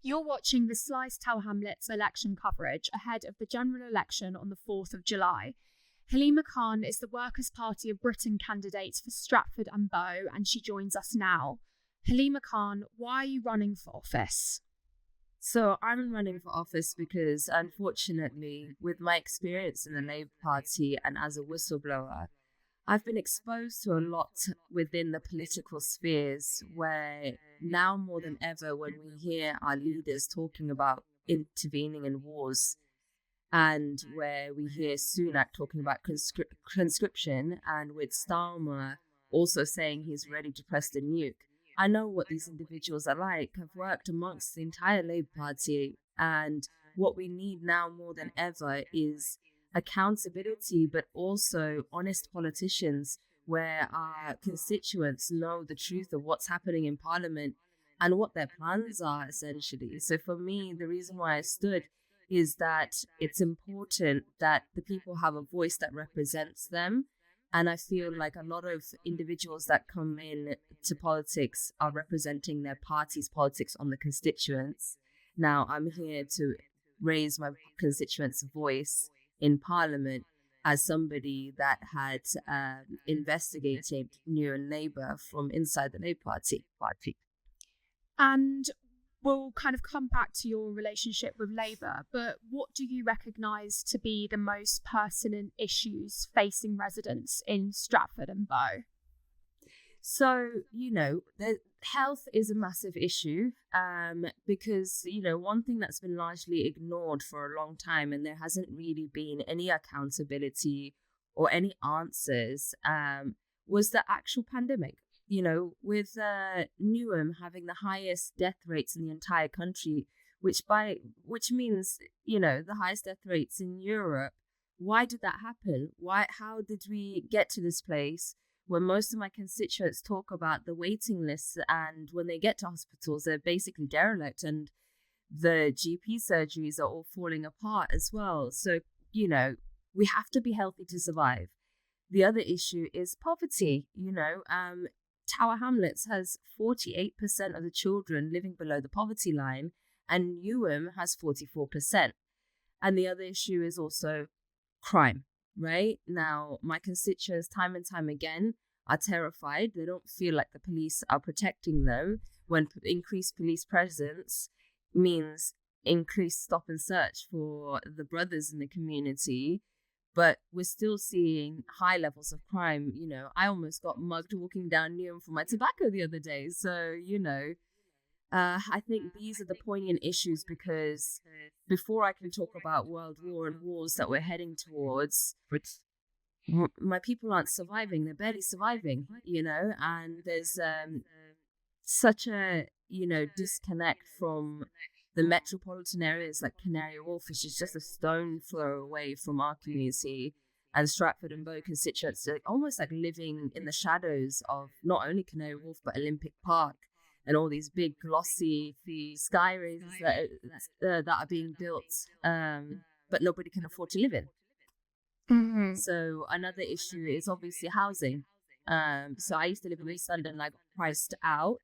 You're watching the Slice Tower Hamlets election coverage ahead of the general election on the 4th of July. Halima Khan is the Workers' Party of Britain candidate for Stratford and Bow, and she joins us now. Halima Khan, why are you running for office? So I'm running for office because, unfortunately, with my experience in the Labour Party and as a whistleblower, I've been exposed to a lot within the political spheres where now more than ever, when we hear our leaders talking about intervening in wars, and where we hear Sunak talking about conscription, and with Starmer also saying he's ready to press the nuke, I know what these individuals are like. I've worked amongst the entire Labour Party, and what we need now more than ever is accountability, but also honest politicians where our constituents know the truth of what's happening in Parliament and what their plans are, essentially. So for me, the reason why I stood is that it's important that the people have a voice that represents them. And I feel like a lot of individuals that come in to politics are representing their party's politics on the constituents. Now, I'm here to raise my constituents' voice in Parliament as somebody that had investigated New and Labour from inside the Labour Party. And we'll kind of come back to your relationship with Labour, but what do you recognise to be the most pertinent issues facing residents in Stratford and Bow? So, the health is a massive issue because, one thing that's been largely ignored for a long time, and there hasn't really been any accountability or any answers, was the actual pandemic. With Newham having the highest death rates in the entire country, which means, the highest death rates in Europe. Why did that happen? How did we get to this place where most of my constituents talk about the waiting lists, and when they get to hospitals, they're basically derelict, and the GP surgeries are all falling apart as well. So, we have to be healthy to survive. The other issue is poverty. Tower Hamlets has 48% of the children living below the poverty line, and Newham has 44%. And the other issue is also crime, right? Now, my constituents, time and time again, are terrified. They don't feel like the police are protecting them when increased police presence means increased stop and search for the brothers in the community. But we're still seeing high levels of crime. I almost got mugged walking down Newham for my tobacco the other day. So, I think these are the poignant issues, because before I can talk about world war and wars that we're heading towards, my people aren't surviving. They're barely surviving, and there's such a, disconnect from the metropolitan areas like Canary Wharf, which is just a stone throw away from our community, and Stratford and Bow constituents are almost like living in the shadows of not only Canary Wharf, but Olympic Park and all these big glossy sky rays that are being built, but nobody can afford to live in. Mm-hmm. So another issue is obviously housing. So I used to live in East London, and I got priced out,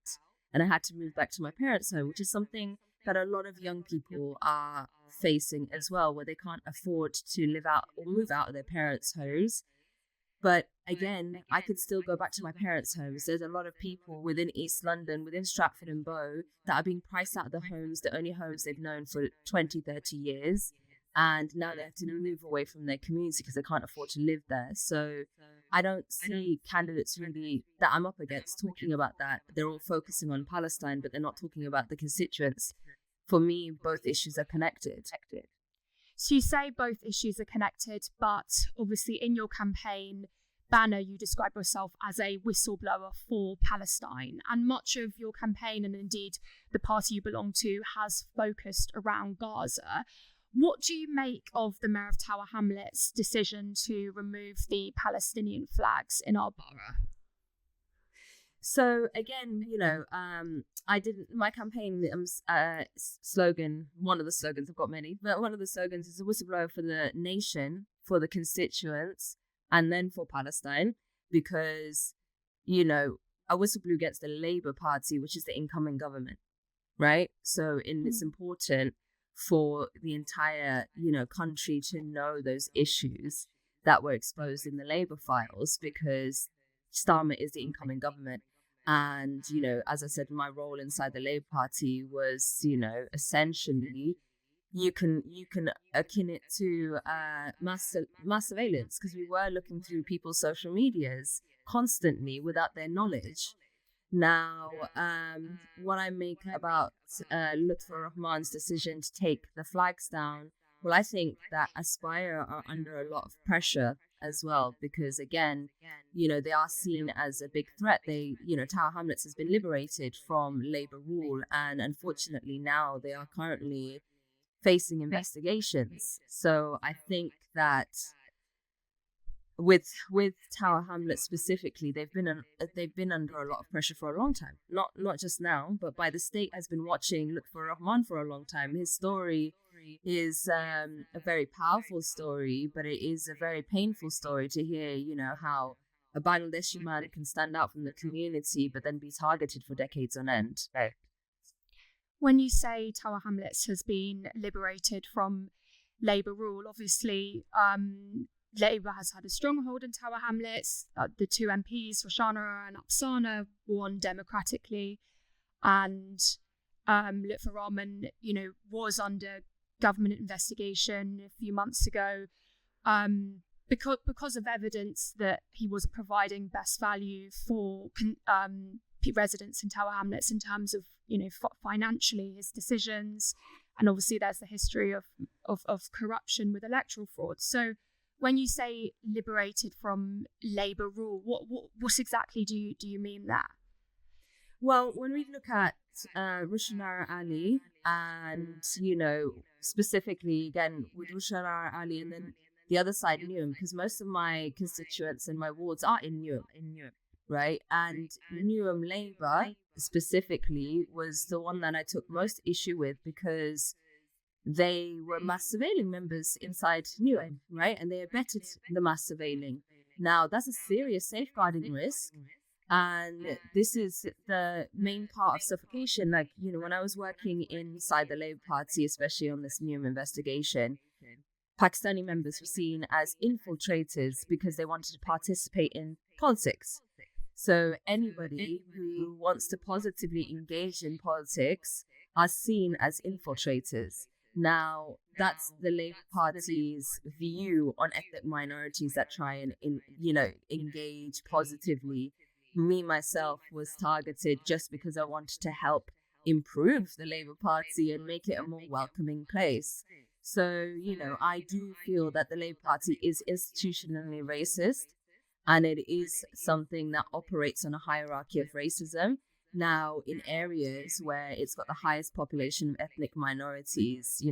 and I had to move back to my parents' home, which is something that a lot of young people are facing as well, where they can't afford to live out or move out of their parents' homes. But again, I could still go back to my parents' homes. There's a lot of people within East London, within Stratford and Bow, that are being priced out of the homes, the only homes they've known for 20, 30 years. And now they have to move away from their community because they can't afford to live there. So I don't see candidates really that I'm up against talking about that. They're all focusing on Palestine, but they're not talking about the constituents. For me, both issues are connected. So you say both issues are connected, but obviously in your campaign banner, you describe yourself as a whistleblower for Palestine. And much of your campaign, and indeed the party you belong to, has focused around Gaza. What do you make of the Mayor of Tower Hamlets' decision to remove the Palestinian flags in our borough? So again, I did my campaign slogan. One of the slogans, I've got many, but one of the slogans is a whistleblower for the nation, for the constituents, and then for Palestine, because, a whistleblower against the Labour Party, which is the incoming government. right? So it's important for the entire, country to know those issues that were exposed in the Labour files, because Starmer is the incoming government. And, as I said, my role inside the Labour Party was, essentially you can akin it to mass surveillance, because we were looking through people's social medias constantly without their knowledge. Now, what I make about Lutfur Rahman's decision to take the flags down, well, I think that Aspire are under a lot of pressure as well, because again, they are seen as a big threat. Tower Hamlets has been liberated from Labour rule, and unfortunately now they are currently facing investigations. So I think that with Tower Hamlets specifically, they've been under a lot of pressure for a long time. Not just now, but by the state has been watching Lutfur Rahman for a long time. His story is a very powerful story, but it is a very painful story to hear. How a Bangladeshi man can stand out from the community, but then be targeted for decades on end. Right. When you say Tower Hamlets has been liberated from Labour rule, obviously Labour has had a stronghold in Tower Hamlets. The two MPs, Roshana and Apsana, won democratically, and Lutfur Rahman, was under government investigation a few months ago, because of evidence that he was providing best value for residents in Tower Hamlets in terms of financially his decisions, and obviously there's the history of corruption with electoral fraud. So when you say liberated from Labour rule, what exactly do you mean there? Well, when we look at Rushanara Ali, and specifically again with Rushanara Ali, and then the other side, Newham, because most of my constituents and my wards are in Newham, right? And Newham Labour specifically was the one that I took most issue with, because they were mass surveilling members inside Newham, right? And they abetted the mass surveilling. Now, that's a serious safeguarding risk. And this is the main part of suffocation. Like, when I was working inside the Labour Party, especially on this Newham investigation, Pakistani members were seen as infiltrators because they wanted to participate in politics. So anybody who wants to positively engage in politics are seen as infiltrators. Now, that's the Labour Party's view on ethnic minorities that try and, engage positively. Me, myself, was targeted just because I wanted to help improve the Labour Party and make it a more welcoming place. So, I do feel that the Labour Party is institutionally racist, and it is something that operates on a hierarchy of racism. Now, in areas where it's got the highest population of ethnic minorities,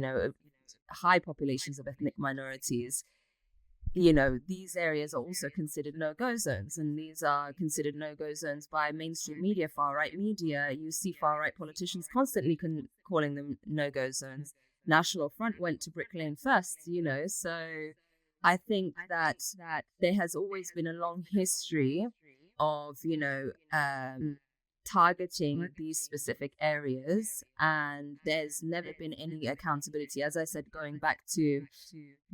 high populations of ethnic minorities, these areas are also considered no-go zones, and these are considered no-go zones by mainstream media, far-right media. You see far-right politicians constantly calling them no-go zones. National Front went to Brick Lane first, so I think that there has always been a long history of, targeting these specific areas, and there's never been any accountability. As I said, going back to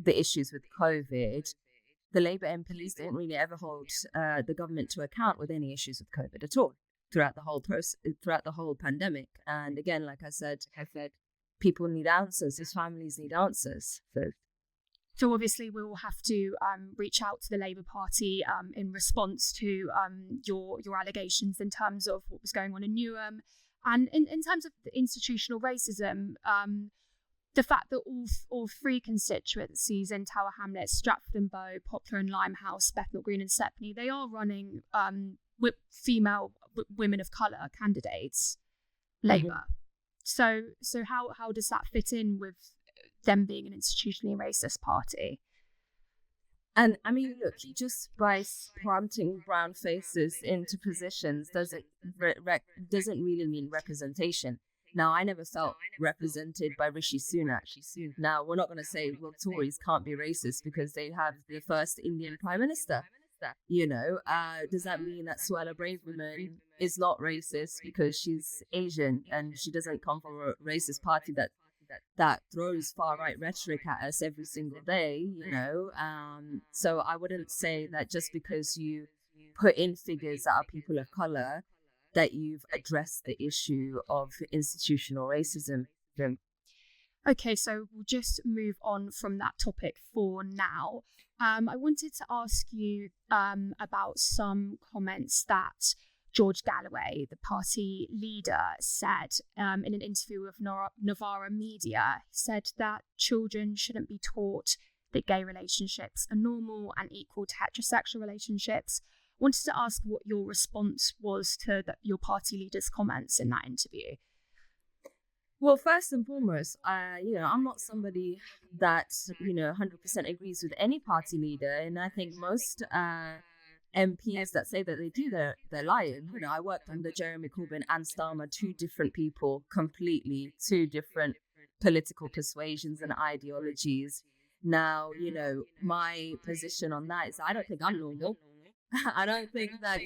the issues with COVID, the Labour MPs didn't really ever hold the government to account with any issues with COVID at all throughout the whole pandemic. And again, like I said, people need answers. His families need answers. So obviously we will have to reach out to the Labour Party in response to your allegations in terms of what was going on in Newham. And in terms of the institutional racism, the fact that all three constituencies in Tower Hamlets, Stratford and Bow, Poplar and Limehouse, Bethnal Green and Stepney, they are running with female women of colour candidates, Labour. So how does that fit in with them being an institutionally racist party? And I mean, look, just by planting brown faces into positions doesn't really mean representation. Now, I never felt represented by Rishi Sunak. Now, we're not going to say, well, Tories can't be racist because they have the first Indian Prime Minister. Does that mean that Suella Braverman is not racist because she's Asian and she doesn't come from a racist party that throws far right rhetoric at us every single day? So I wouldn't say that just because you put in figures that are people of color that you've addressed the issue of institutional racism. Okay, so we'll just move on from that topic for now. I wanted to ask you about some comments that George Galloway, the party leader, said in an interview with Novara Media. He said that children shouldn't be taught that gay relationships are normal and equal to heterosexual relationships. I wanted to ask what your response was to your party leader's comments in that interview. Well, first and foremost, I'm not somebody that 100% agrees with any party leader, and I think most MPs that say that they do, they're lying. I worked under Jeremy Corbyn and Starmer, two different people, completely two different political persuasions and ideologies. Now, my position on that is I don't think I'm normal. I don't think that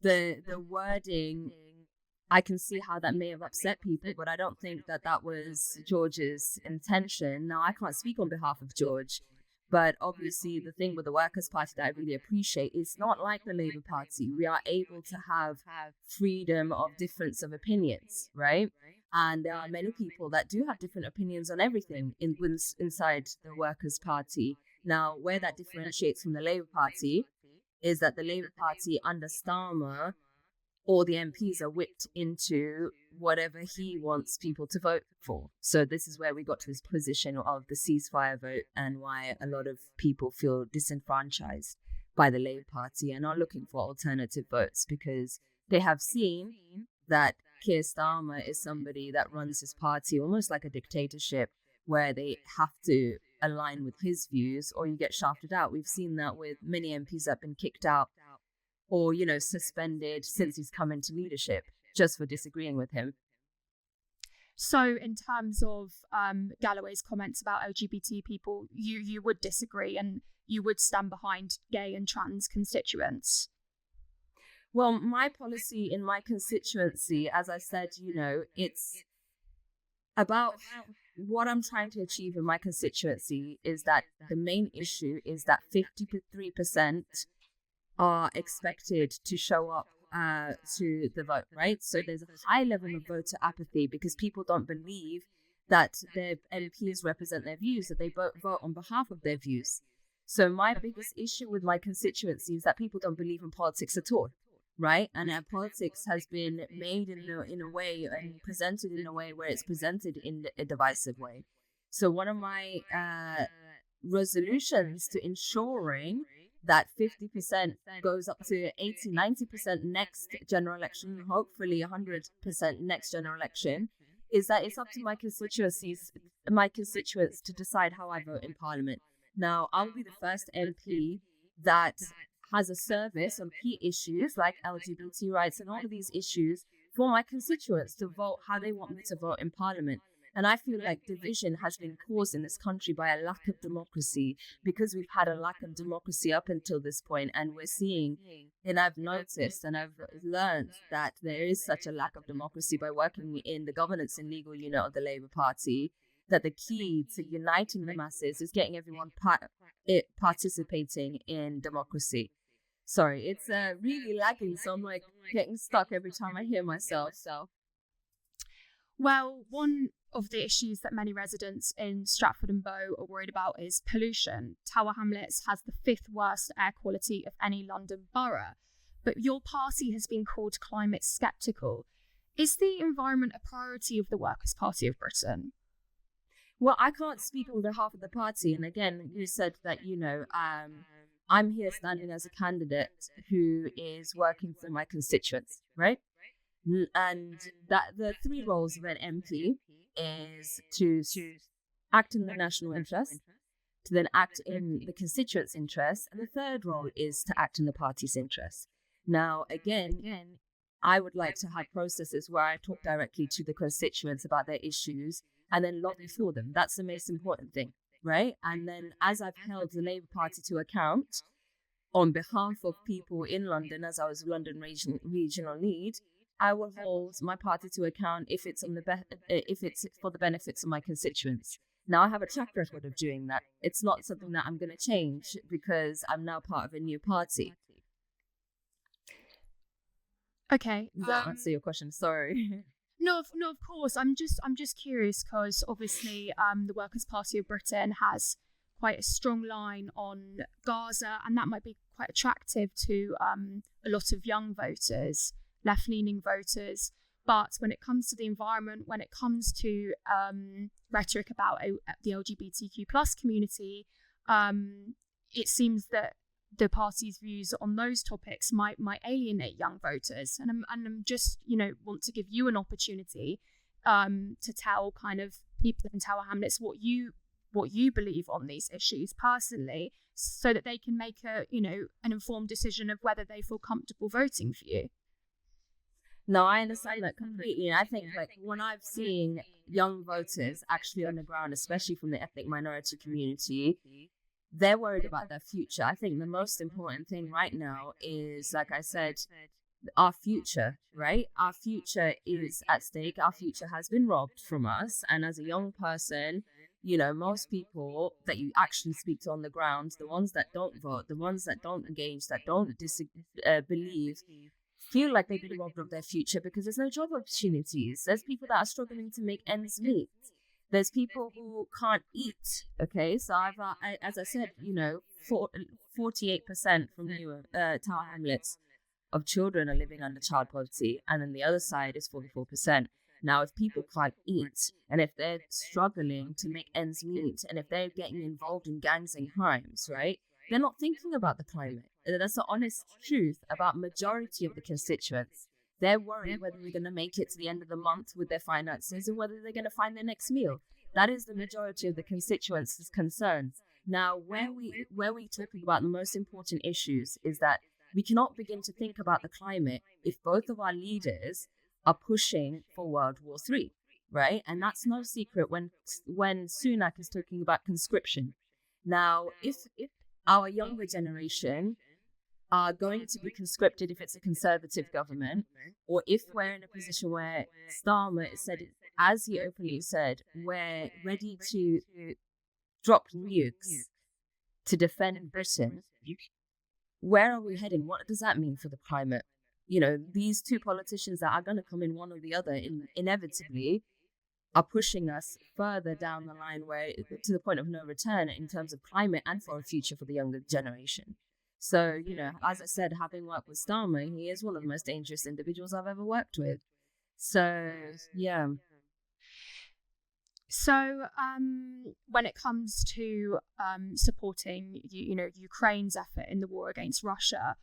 the wording. I can see how that may have upset people, but I don't think that was George's intention. Now, I can't speak on behalf of George, but obviously the thing with the Workers' Party that I really appreciate is not like the Labour Party. We are able to have freedom of difference of opinions, right? And there are many people that do have different opinions on everything inside the Workers' Party. Now, where that differentiates from the Labour Party is that the Labour Party under Starmer, all the MPs are whipped into whatever he wants people to vote for. So this is where we got to this position of the ceasefire vote and why a lot of people feel disenfranchised by the Labour Party and are looking for alternative votes because they have seen that Keir Starmer is somebody that runs his party almost like a dictatorship where they have to align with his views or you get shafted out. We've seen that with many MPs that have been kicked out or, suspended since he's come into leadership just for disagreeing with him. So in terms of Galloway's comments about LGBT people, you would disagree and you would stand behind gay and trans constituents? Well, my policy in my constituency, as I said, it's about what I'm trying to achieve in my constituency is that the main issue is that 53% are expected to show up to the vote, right? So there's a high level of voter apathy because people don't believe that their MPs represent their views, that they vote on behalf of their views. So my biggest issue with my constituency is that people don't believe in politics at all, right? And our politics has been made in a way and presented in a way where it's presented in a divisive way. So one of my resolutions to ensuring that 50% goes up to 80, 90% next general election, hopefully 100% next general election, is that it's up to my constituents to decide how I vote in Parliament. Now, I'll be the first MP that has a service on key issues like LGBT rights and all of these issues for my constituents to vote how they want me to vote in Parliament. And I feel like division has been caused in this country by a lack of democracy because we've had a lack of democracy up until this point. And we're seeing, and I've noticed and I've learned that there is such a lack of democracy by working in the governance and legal unit of the Labour Party, that the key to uniting the masses is getting everyone participating in democracy. Sorry, it's really lagging. So I'm like getting stuck every time I hear myself. Well, one of the issues that many residents in Stratford and Bow are worried about is pollution. Tower Hamlets has the 5th worst air quality of any London borough, but your party has been called climate sceptical. Is the environment a priority of the Workers' Party of Britain? Well, I can't speak on behalf of the party. And again, you said that, I'm here standing as a candidate who is working for my constituents, right? And that the 3 roles of an MP is to act in the national interest, to then act in the constituents' interest, and the 3rd role is to act in the party's interest. Now, again, I would like to have processes where I talk directly to the constituents about their issues and then lobby for them. That's the most important thing, right? And then as I've held the Labour Party to account on behalf of people in London, as I was London regional lead, I will hold my party to account if it's if it's for the benefits of my constituents. Now I have a track record of doing that. It's not something that I'm going to change because I'm now part of a new party. Okay. Does that answer your question? Sorry. No, of course. I'm just curious because obviously, the Workers' Party of Britain has quite a strong line on Gaza, and that might be quite attractive to a lot of young voters, left-leaning voters. But when it comes to the environment, when it comes to rhetoric about the LGBTQ plus community, it seems that the party's views on those topics might alienate young voters, and I'm just want to give you an opportunity to tell kind of people in Tower Hamlets what you believe on these issues personally, so that they can make an informed decision of whether they feel comfortable voting for you. No, I understand that completely. And I think when I've seen young voters actually on the ground, especially from the ethnic minority community, they're worried about their future. I think the most important thing right now is, like I said, our future, right? Our future is at stake. Our future has been robbed from us. And as a young person, most people that you actually speak to on the ground, the ones that don't vote, the ones that don't engage, that don't believe, feel like they've been robbed of their future because there's no job opportunities. There's people that are struggling to make ends meet. There's people who can't eat. Okay, so as I said, 48% from Tower Hamlets of children are living under child poverty, and then the other side is 44%. Now, if people can't eat, and if they're struggling to make ends meet, and if they're getting involved in gangs and crimes, right, they're not thinking about the climate. That's the honest truth about majority of the constituents. They're worried whether they're going to make it to the end of the month with their finances and whether they're going to find their next meal. That is the majority of the constituents' concerns. Now, where we talking about the most important issues is that we cannot begin to think about the climate if both of our leaders are pushing for World War III, right? And that's no secret when Sunak is talking about conscription. Now, if our younger generation are going to be conscripted if it's a conservative government, or if we're in a position where Starmer said, as he openly said, we're ready to drop nukes to defend Britain, where are we heading? What does that mean for the climate? These two politicians that are going to come in one or the other inevitably are pushing us further down the line to the point of no return in terms of climate and for a future for the younger generation. So, as I said, having worked with Starmer, he is one of the most dangerous individuals I've ever worked with. So, yeah. So, when it comes to supporting, Ukraine's effort in the war against Russia,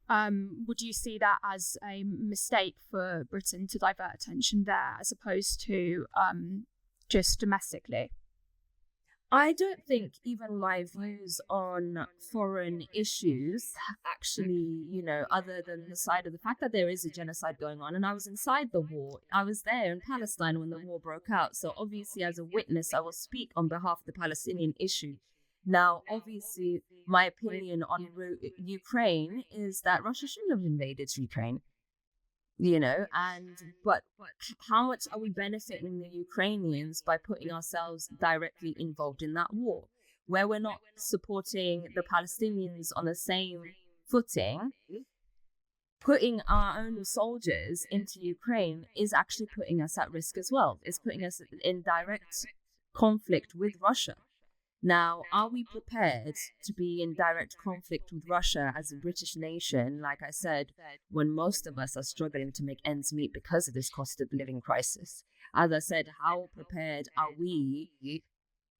would you see that as a mistake for Britain to divert attention there as opposed to just domestically? I don't think even my views on foreign issues actually, other than the side of the fact that there is a genocide going on, and I was inside the war. I was there in Palestine when the war broke out. So obviously, as a witness, I will speak on behalf of the Palestinian issue. Now, obviously, my opinion on Ukraine is that Russia shouldn't have invaded Ukraine. But how much are we benefiting the Ukrainians by putting ourselves directly involved in that war, where we're not supporting the Palestinians on the same footing? Putting our own soldiers into Ukraine is actually putting us at risk as well. It's putting us in direct conflict with Russia. Now, are we prepared to be in direct conflict with Russia as a British nation, like I said, when most of us are struggling to make ends meet because of this cost of living crisis? As I said, how prepared are we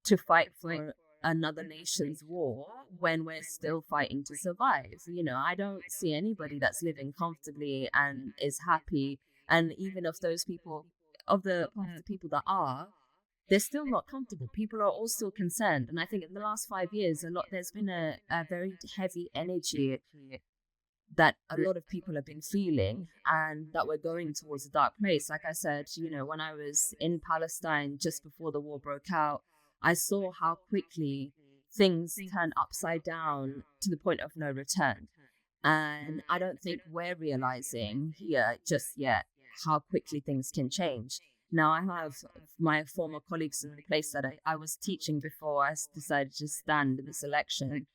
to fight for another nation's war when we're still fighting to survive? I don't see anybody that's living comfortably and is happy. And even of those people, of the people that are, they're still not comfortable. People are all still concerned. And I think in the last 5 years, there's been a very heavy energy that a lot of people have been feeling, and that we're going towards a dark place. Like I said, when I was in Palestine just before the war broke out, I saw how quickly things turn upside down to the point of no return. And I don't think we're realizing here just yet how quickly things can change. Now, I have my former colleagues in the place that I was teaching before I decided to stand in this election.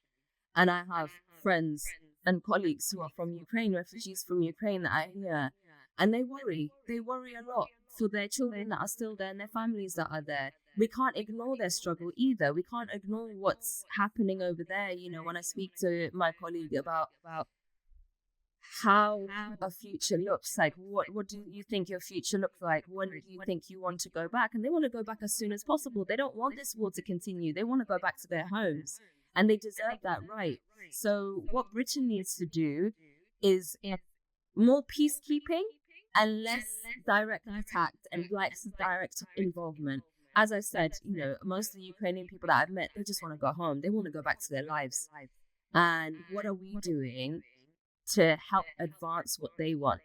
And I have friends and colleagues who are from Ukraine, refugees from Ukraine that I hear. And they worry. They worry a lot for their children that are still there and their families that are there. We can't ignore their struggle either. We can't ignore what's happening over there. You know, when I speak to my colleague about how a future looks like, what do you think your future looks like? When do you think you want to go back? And they want to go back as soon as possible. They don't want this war to continue. They want to go back to their homes, and they deserve that right. So what Britain needs to do is more peacekeeping and less direct attack and less direct involvement. As I said, you know, most of the Ukrainian people that I've met, they just want to go home. They want to go back to their lives. And what are we doing to help advance what they want?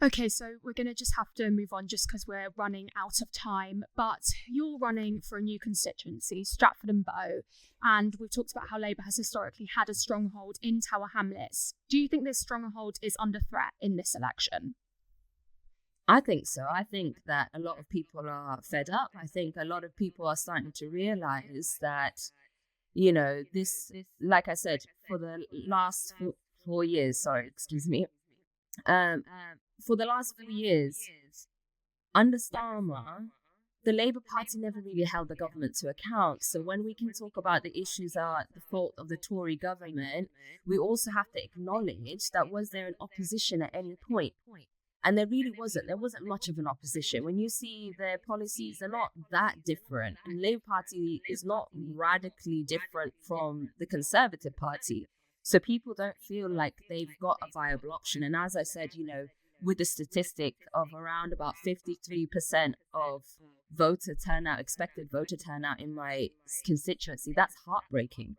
Okay, so we're going to just have to move on just because we're running out of time. But you're running for a new constituency, Stratford and Bow, and we've talked about how Labour has historically had a stronghold in Tower Hamlets. Do you think this stronghold is under threat in this election? I think so. I think that a lot of people are fed up. I think a lot of people are starting to realize that, you know, this, like I said, for the last 4 years, for the last 4 years, under Starmer, the Labour Party never really held the government to account. So when we can talk about the issues are the fault of the Tory government, we also have to acknowledge that was there an opposition at any point? And there really wasn't. There wasn't much of an opposition. When you see their policies, they're not that different. And the Labour Party is not radically different from the Conservative Party. So people don't feel like they've got a viable option. And as I said, you know, with the statistic of around about 53% of voter turnout, expected voter turnout in my constituency, that's heartbreaking.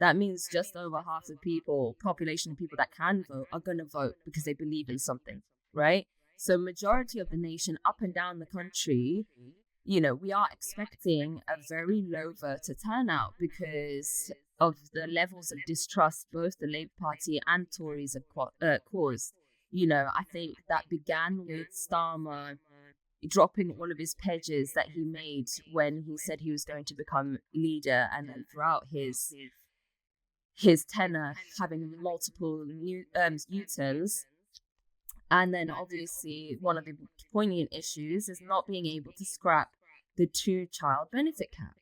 That means just over half the population of people that can vote are going to vote because they believe in something, right? So majority of the nation up and down the country, you know, we are expecting a very low voter turnout because of the levels of distrust both the Labour Party and Tories have caused. You know, I think that began with Starmer dropping all of his pledges that he made when he said he was going to become leader, and then throughout his tenure having multiple U-turns. And then obviously one of the poignant issues is not being able to scrap the 2-child benefit cap.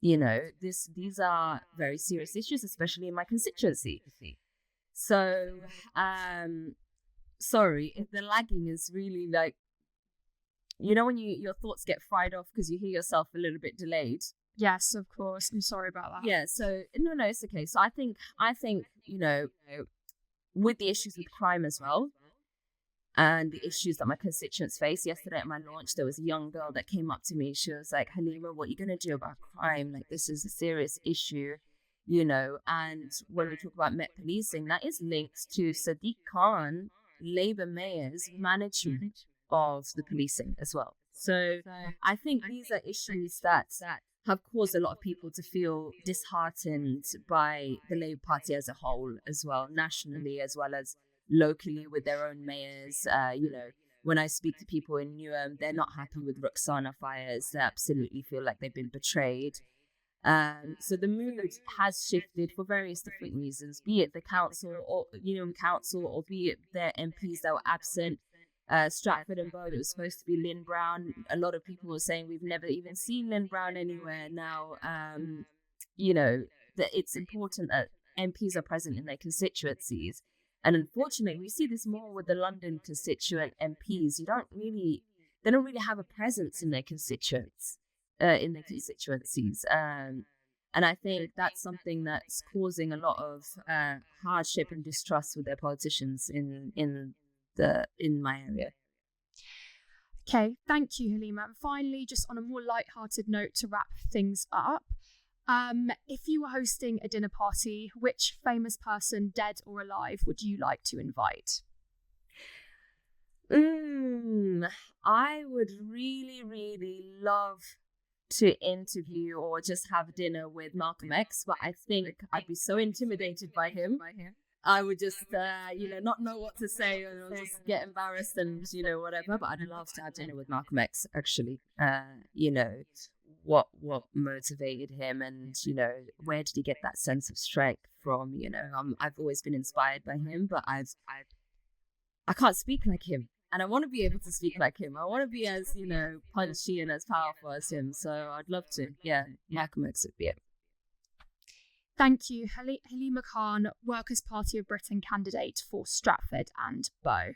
You know, these are very serious issues, especially in my constituency. So, sorry, if the lagging is really like, you know, when your thoughts get fried off because you hear yourself a little bit delayed. Yes, of course. I'm sorry about that. Yeah, so no, it's okay. So I think, you know, with the issues with crime as well, and the issues that my constituents face. Yesterday at my launch, there was a young girl that came up to me. She was like, Halima, what are you going to do about crime? Like, this is a serious issue, you know. And when we talk about Met Policing, that is linked to Sadiq Khan, Labour mayor's management of the policing as well. So I think these are issues that have caused a lot of people to feel disheartened by the Labour Party as a whole as well, nationally as well as locally with their own mayors. You know, when I speak to people in Newham, they're not happy with Roxana Fires. They absolutely feel like they've been betrayed. So the mood has shifted for various different reasons, be it the council or Newham Council, or be it their MPs that were absent. Stratford and Bow, it was supposed to be Lynn Brown. A lot of people were saying we've never even seen Lynn Brown anywhere now. You know, that it's important that MPs are present in their constituencies. And unfortunately, we see this more with the London constituent MPs. They don't really have a presence in their constituents, in their constituencies. And I think that's something that's causing a lot of hardship and distrust with their politicians in my area. Okay, thank you, Halima. And finally, just on a more light-hearted note to wrap things up, if you were hosting a dinner party, which famous person, dead or alive, would you like to invite? I would really, really love to interview or just have dinner with Malcolm X, but I think I'd be so intimidated by him. I would just, not know what to say, or just get embarrassed and, whatever. But I'd love to have dinner with Malcolm X, actually. What motivated him, and, where did he get that sense of strength from? I've always been inspired by him, but I can't speak like him. And I want to be able to speak like him. I want to be as, punchy and as powerful as him. So I'd love to. Yeah, Malcolm X would be it. Thank you, Halima Khan, Workers' Party of Britain candidate for Stratford and Bow.